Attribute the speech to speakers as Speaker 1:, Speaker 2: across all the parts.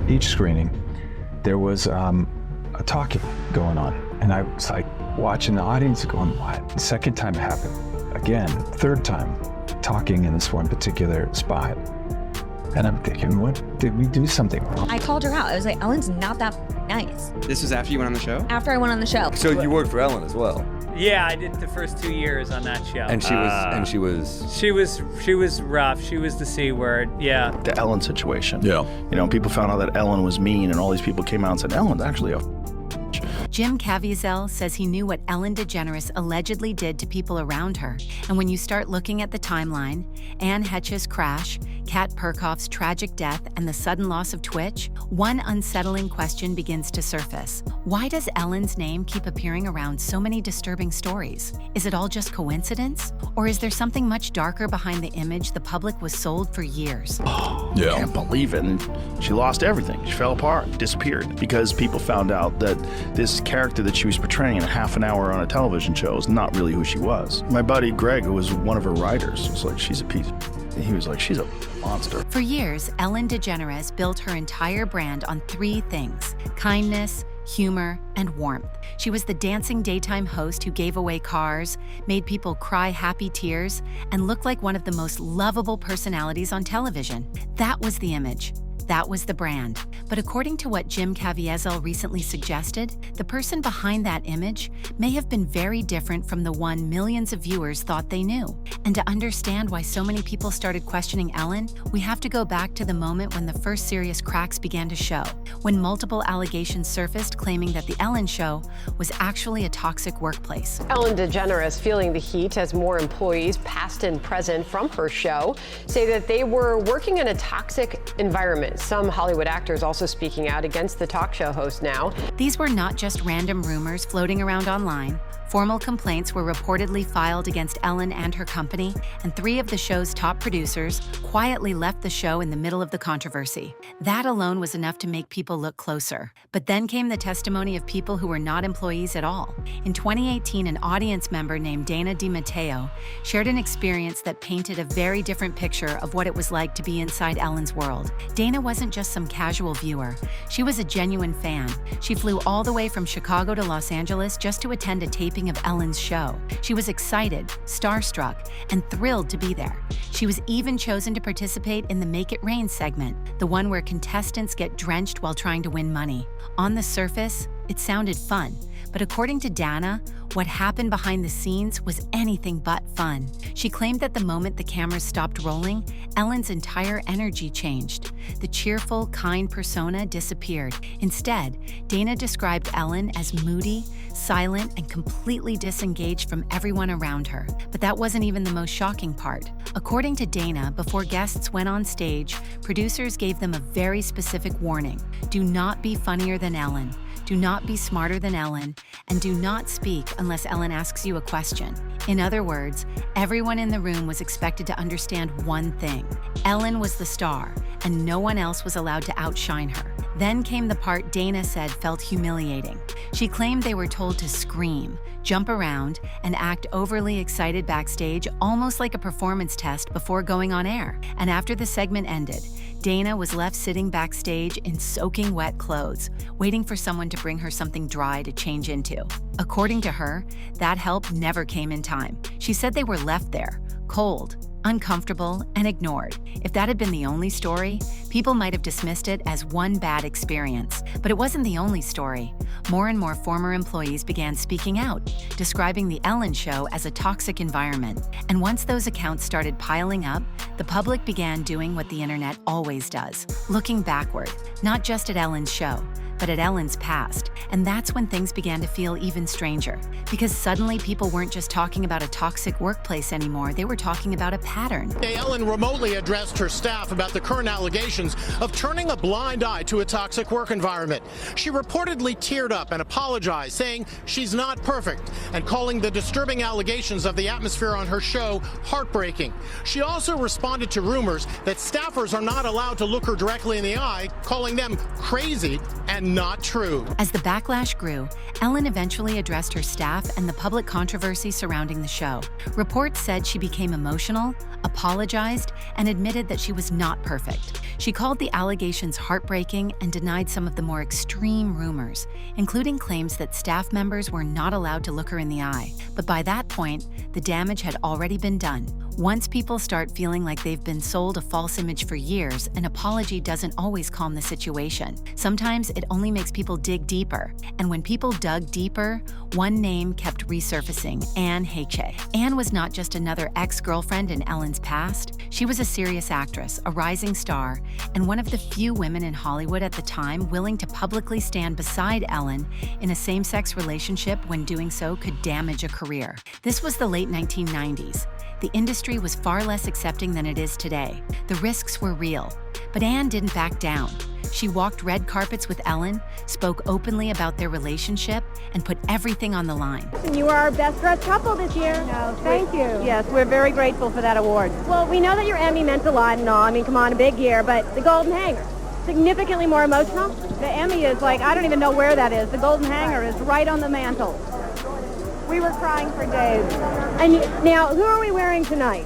Speaker 1: each screening, there was a talking going on. And I was like watching the audience going, what? The second time it happened, again, third time, talking in this one particular spot. And I'm thinking, what, did we do something wrong?
Speaker 2: I called her out. I was like, Ellen's not that nice.
Speaker 3: This was after you went on the show?
Speaker 2: After I went on the show.
Speaker 4: So you worked for Ellen as well?
Speaker 5: Yeah, I did the first 2 years on that show.
Speaker 4: And she
Speaker 5: was rough. She was the C word. Yeah.
Speaker 6: The Ellen situation.
Speaker 7: Yeah.
Speaker 6: You know, people found out that Ellen was mean, and all these people came out and said, Ellen's actually a
Speaker 8: Jim Caviezel says he knew what Ellen DeGeneres allegedly did to people around her. And when you start looking at the timeline, Anne Heche's crash, Kat Perkoff's tragic death, and the sudden loss of Twitch, one unsettling question begins to surface. Why does Ellen's name keep appearing around so many disturbing stories? Is it all just coincidence? Or is there something much darker behind the image the public was sold for years?
Speaker 6: I can't believe it. And she lost everything. She fell apart, disappeared, because people found out that this character that she was portraying in a half an hour on a television show is not really who she was. My buddy Greg, who was one of her writers, was like, she's a piece. And he was like, she's a monster.
Speaker 8: For years, Ellen DeGeneres built her entire brand on 3 things: kindness, humor, and warmth. She was the dancing daytime host who gave away cars, made people cry happy tears, and looked like one of the most lovable personalities on television. That was the image. That was the brand. But according to what Jim Caviezel recently suggested, the person behind that image may have been very different from the one millions of viewers thought they knew. And to understand why so many people started questioning Ellen, we have to go back to the moment when the first serious cracks began to show, when multiple allegations surfaced claiming that The Ellen Show was actually a toxic workplace.
Speaker 9: Ellen DeGeneres feeling the heat as more employees, past and present, from her show say that they were working in a toxic environment. Some Hollywood actors also speaking out against the talk show host now.
Speaker 8: These were not just random rumors floating around online. Formal complaints were reportedly filed against Ellen and her company, and 3 of the show's top producers quietly left the show in the middle of the controversy. That alone was enough to make people look closer. But then came the testimony of people who were not employees at all. In 2018, an audience member named Dana DiMatteo shared an experience that painted a very different picture of what it was like to be inside Ellen's world. Dana wasn't just some casual viewer. She was a genuine fan. She flew all the way from Chicago to Los Angeles just to attend a taping of Ellen's show. She was excited, starstruck, and thrilled to be there. She was even chosen to participate in the Make It Rain segment, the one where contestants get drenched while trying to win money. On the surface, it sounded fun, but according to Dana, what happened behind the scenes was anything but fun. She claimed that the moment the cameras stopped rolling, Ellen's entire energy changed. The cheerful, kind persona disappeared. Instead, Dana described Ellen as moody, silent, and completely disengaged from everyone around her. But that wasn't even the most shocking part. According to Dana, before guests went on stage, producers gave them a very specific warning. Do not be funnier than Ellen. Do not be smarter than Ellen, and do not speak unless Ellen asks you a question. In other words, everyone in the room was expected to understand one thing. Ellen was the star, and no one else was allowed to outshine her. Then came the part Dana said felt humiliating. She claimed they were told to scream, jump around, and act overly excited backstage, almost like a performance test before going on air. And after the segment ended, Dana was left sitting backstage in soaking wet clothes, waiting for someone to bring her something dry to change into. According to her, that help never came in time. She said they were left there, cold, uncomfortable, and ignored. If that had been the only story, people might have dismissed it as one bad experience. But it wasn't the only story. More and more former employees began speaking out, describing The Ellen Show as a toxic environment. And once those accounts started piling up, the public began doing what the internet always does, looking backward, not just at Ellen's show, but at Ellen's past. And that's when things began to feel even stranger, because suddenly people weren't just talking about a toxic workplace anymore, they were talking about a pattern.
Speaker 10: Ellen remotely addressed her staff about the current allegations of turning a blind eye to a toxic work environment. She reportedly teared up and apologized, saying she's not perfect, and calling the disturbing allegations of the atmosphere on her show heartbreaking. She also responded to rumors that staffers are not allowed to look her directly in the eye, calling them crazy and not true.
Speaker 8: As the backlash grew, Ellen eventually addressed her staff and the public controversy surrounding the show. Reports said she became emotional, apologized, and admitted that she was not perfect. She called the allegations heartbreaking and denied some of the more extreme rumors, including claims that staff members were not allowed to look her in the eye. But by that point, the damage had already been done. Once people start feeling like they've been sold a false image for years, an apology doesn't always calm the situation. Sometimes it only makes people dig deeper. And when people dug deeper, one name kept resurfacing: Anne Heche. Anne was not just another ex-girlfriend in Ellen's past. She was a serious actress, a rising star, and one of the few women in Hollywood at the time willing to publicly stand beside Ellen in a same-sex relationship when doing so could damage a career. This was the late 1990s. The industry was far less accepting than it is today. The risks were real, but Anne didn't back down. She walked red carpets with Ellen, spoke openly about their relationship, and put everything on the line.
Speaker 3: You are our best dressed couple this year. No, thank you. Yes, we're very grateful for that award. Well, we know that your Emmy meant a lot and all. I mean, come on, a big year, but the Golden Hanger, significantly more emotional. The Emmy is like, I don't even know where that is. The Golden Hanger is right on the mantle. We were crying for days. And now, who are we wearing tonight?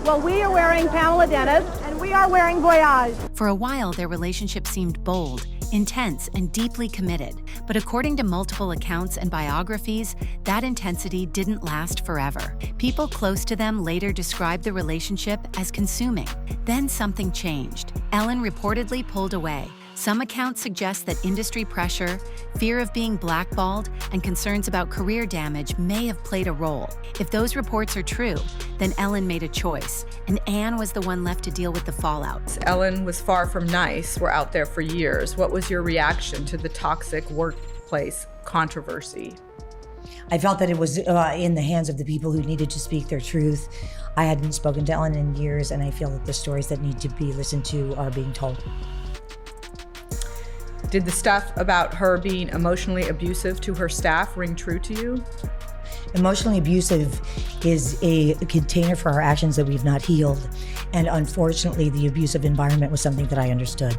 Speaker 3: Well, we are wearing Pamela Dennis, and we are wearing Voyage.
Speaker 8: For a while, their relationship seemed bold, intense, and deeply committed. But according to multiple accounts and biographies, that intensity didn't last forever. People close to them later described the relationship as consuming. Then something changed. Ellen reportedly pulled away. Some accounts suggest that industry pressure, fear of being blackballed, and concerns about career damage may have played a role. If those reports are true, then Ellen made a choice, and Anne was the one left to deal with the fallout.
Speaker 7: Ellen was far from nice. We're out there for years. What was your reaction to the toxic workplace controversy?
Speaker 11: I felt that it was in the hands of the people who needed to speak their truth. I hadn't spoken to Ellen in years, and I feel that the stories that need to be listened to are being told.
Speaker 7: Did the stuff about her being emotionally abusive to her staff ring true to you?
Speaker 11: Emotionally abusive is a container for our actions that we've not healed. And unfortunately, the abusive environment was something that I understood.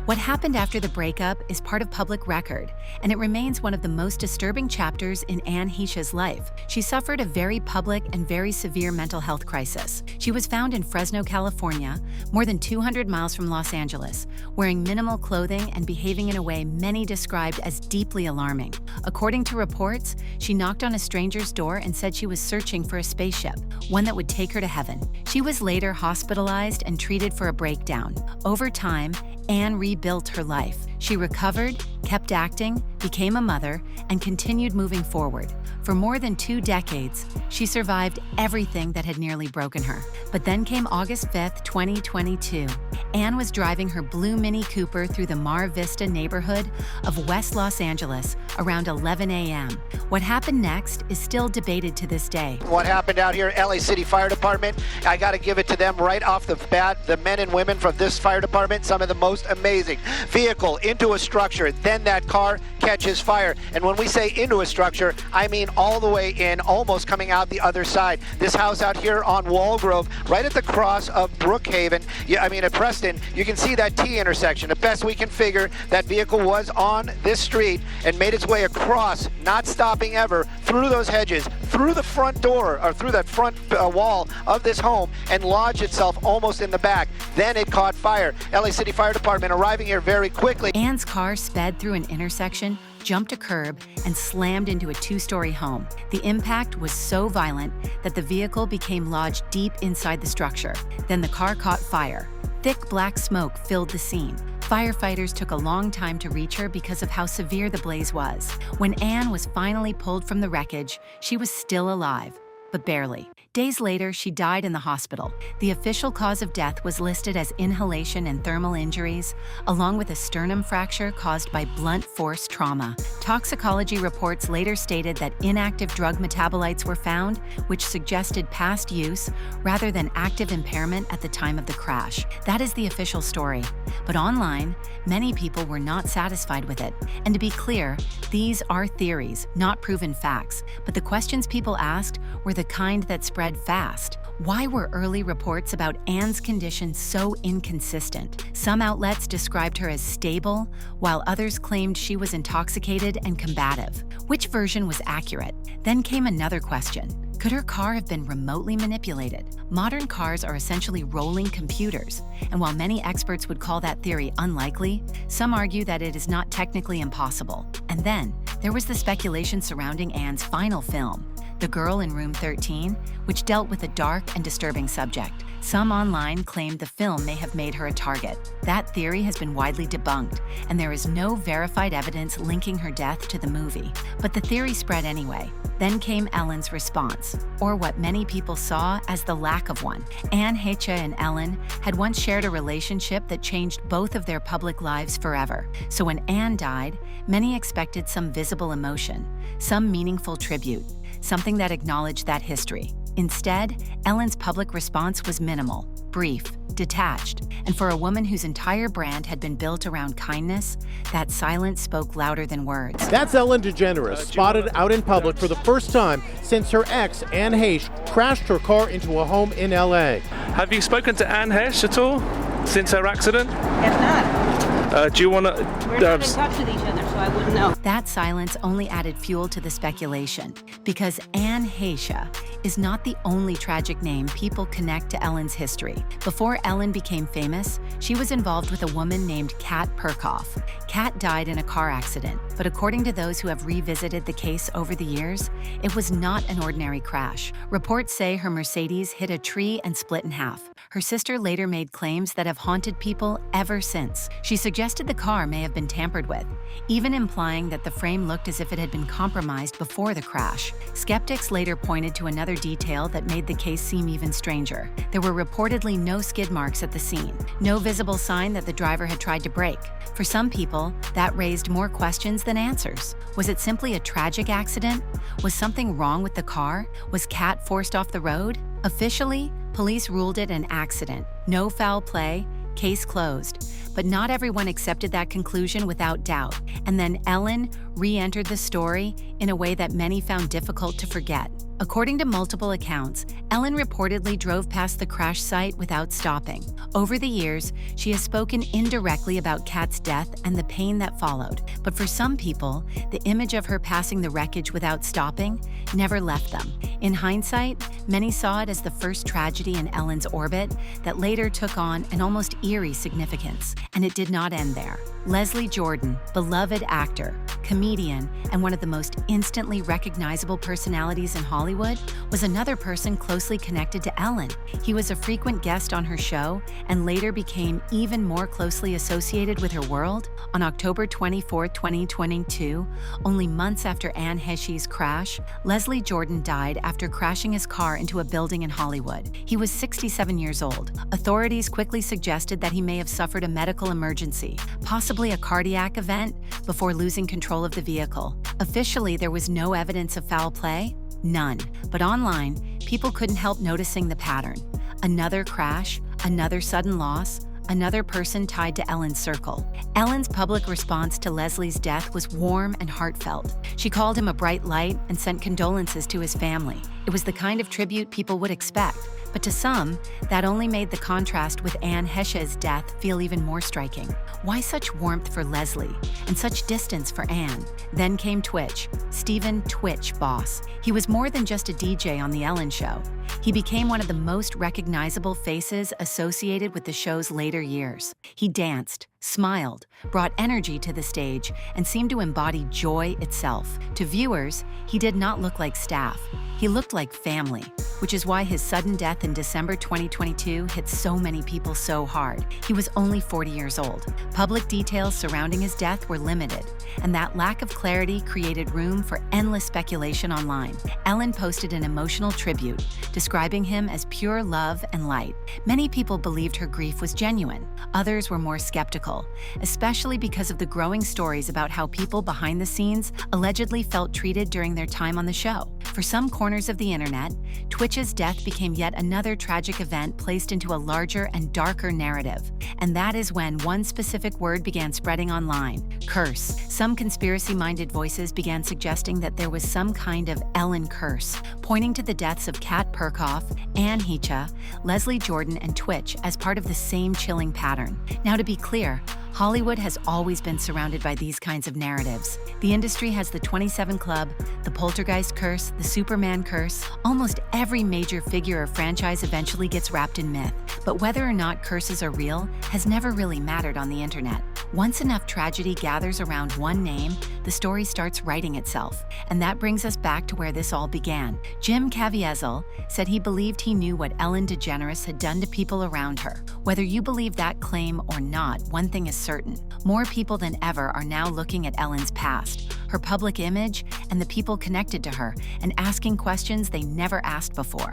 Speaker 8: What happened after the breakup is part of public record, and it remains one of the most disturbing chapters in Anne Heche's life. She suffered a very public and very severe mental health crisis. She was found in Fresno, California, more than 200 miles from Los Angeles, wearing minimal clothing and behaving in a way many described as deeply alarming. According to reports, she knocked on a stranger's door and said she was searching for a spaceship, one that would take her to heaven. She was later hospitalized and treated for a breakdown. Over time, Anne rebuilt her life. She recovered, kept acting, became a mother, and continued moving forward. For more than 2 decades, she survived everything that had nearly broken her. But then came August 5th, 2022. Anne was driving her blue Mini Cooper through the Mar Vista neighborhood of West Los Angeles around 11 a.m. What happened next is still debated to this day.
Speaker 12: What happened out here at LA City Fire Department, I got to give it to them right off the bat. The men and women from this fire department, some of the most amazing. Vehicle into a structure, then that car catches fire. And when we say into a structure, I mean all the way in, almost coming out the other side. This house out here on Walgrove, right at the cross of Brookhaven, at Preston, you can see that T intersection. The best we can figure, that vehicle was on this street and made its way across, not stopping ever, through those hedges, through the front door, or through that front wall of this home, and lodged itself almost in the back. Then it caught fire. LA City Fire Department arriving here very quickly.
Speaker 8: Anne's car sped through an intersection, jumped a curb, and slammed into a 2-story home. The impact was so violent that the vehicle became lodged deep inside the structure. Then the car caught fire. Thick black smoke filled the scene. Firefighters took a long time to reach her because of how severe the blaze was. When Anne was finally pulled from the wreckage, she was still alive, but barely. Days later, she died in the hospital. The official cause of death was listed as inhalation and thermal injuries, along with a sternum fracture caused by blunt force trauma. Toxicology reports later stated that inactive drug metabolites were found, which suggested past use rather than active impairment at the time of the crash. That is the official story. But online, many people were not satisfied with it. And to be clear, these are theories, not proven facts. But the questions people asked were the kind that spread fast. Why were early reports about Anne's condition so inconsistent? Some outlets described her as stable, while others claimed she was intoxicated and combative. Which version was accurate? Then came another question. Could her car have been remotely manipulated? Modern cars are essentially rolling computers, and while many experts would call that theory unlikely, some argue that it is not technically impossible. And then, there was the speculation surrounding Anne's final film, The Girl in Room 13, which dealt with a dark and disturbing subject. Some online claimed the film may have made her a target. That theory has been widely debunked, and there is no verified evidence linking her death to the movie. But the theory spread anyway. Then came Ellen's response, or what many people saw as the lack of one. Anne Heche and Ellen had once shared a relationship that changed both of their public lives forever. So when Anne died, many expected some visible emotion, some meaningful tribute, something that acknowledged that history. Instead, Ellen's public response was minimal, brief, detached, and for a woman whose entire brand had been built around kindness, that silence spoke louder than words.
Speaker 10: That's Ellen DeGeneres, spotted out in public for the first time since her ex, Anne Heche, crashed her car into a home in L.A.
Speaker 13: Have you spoken to Anne Heche at all since her accident?
Speaker 14: Have not.
Speaker 13: Do you want to...
Speaker 14: We're not in touch with each other, so I wouldn't know.
Speaker 8: That silence only added fuel to the speculation, because Anne Heche is not the only tragic name people connect to Ellen's history. Before Ellen became famous, she was involved with a woman named Kat Perkoff. Kat died in a car accident, but according to those who have revisited the case over the years, it was not an ordinary crash. Reports say her Mercedes hit a tree and split in half. Her sister later made claims that have haunted people ever since. She suggested the car may have been tampered with, even implying that the frame looked as if it had been compromised before the crash. Skeptics later pointed to another detail that made the case seem even stranger. There were reportedly no skid marks at the scene, no visible sign that the driver had tried to brake. For some people, that raised more questions than answers. Was it simply a tragic accident? Was something wrong with the car? Was Kat forced off the road? Officially, police ruled it an accident. No foul play, case closed. But not everyone accepted that conclusion without doubt. And then Ellen re-entered the story in a way that many found difficult to forget. According to multiple accounts, Ellen reportedly drove past the crash site without stopping. Over the years, she has spoken indirectly about Kat's death and the pain that followed. But for some people, the image of her passing the wreckage without stopping never left them. In hindsight, many saw it as the first tragedy in Ellen's orbit that later took on an almost eerie significance. And it did not end there. Leslie Jordan, beloved actor, comedian, and one of the most instantly recognizable personalities in Hollywood, was another person closely connected to Ellen. He was a frequent guest on her show and later became even more closely associated with her world. On October 24, 2022, only months after Anne Heche's crash, Leslie Jordan died after crashing his car into a building in Hollywood. He was 67 years old. Authorities quickly suggested that he may have suffered a medical emergency, possibly a cardiac event, before losing control of the vehicle. Officially, there was no evidence of foul play. None. But online, people couldn't help noticing the pattern. Another crash, another sudden loss, another person tied to Ellen's circle. Ellen's public response to Leslie's death was warm and heartfelt. She called him a bright light and sent condolences to his family. It was the kind of tribute people would expect. But to some, that only made the contrast with Anne Heche's death feel even more striking. Why such warmth for Leslie and such distance for Anne? Then came Twitch, Stephen Twitch Boss. He was more than just a DJ on The Ellen Show. He became one of the most recognizable faces associated with the show's later years. He danced, smiled, brought energy to the stage, and seemed to embody joy itself. To viewers, he did not look like staff. He looked like family, which is why his sudden death in December 2022 hit so many people so hard. He was only 40 years old. Public details surrounding his death were limited, and that lack of clarity created room for endless speculation online. Ellen posted an emotional tribute, describing him as pure love and light. Many people believed her grief was genuine. Others were more skeptical, especially because of the growing stories about how people behind the scenes allegedly felt treated during their time on the show. For some corners of the internet, Twitch's death became yet another tragic event placed into a larger and darker narrative. And that is when one specific word began spreading online: curse. Some Some conspiracy-minded voices began suggesting that there was some kind of Ellen curse, pointing to the deaths of Kat Perkoff, Ann Hecha, Leslie Jordan, and Twitch as part of the same chilling pattern. Now, to be clear, Hollywood has always been surrounded by these kinds of narratives. The industry has the 27 Club, the Poltergeist curse, the Superman curse. Almost every major figure or franchise eventually gets wrapped in myth. But whether or not curses are real has never really mattered on the internet. Once enough tragedy gathers around one name, the story starts writing itself. And that brings us back to where this all began. Jim Caviezel said he believed he knew what Ellen DeGeneres had done to people around her. Whether you believe that claim or not, one thing is certain. More people than ever are now looking at Ellen's past, her public image, and the people connected to her, and asking questions they never asked before.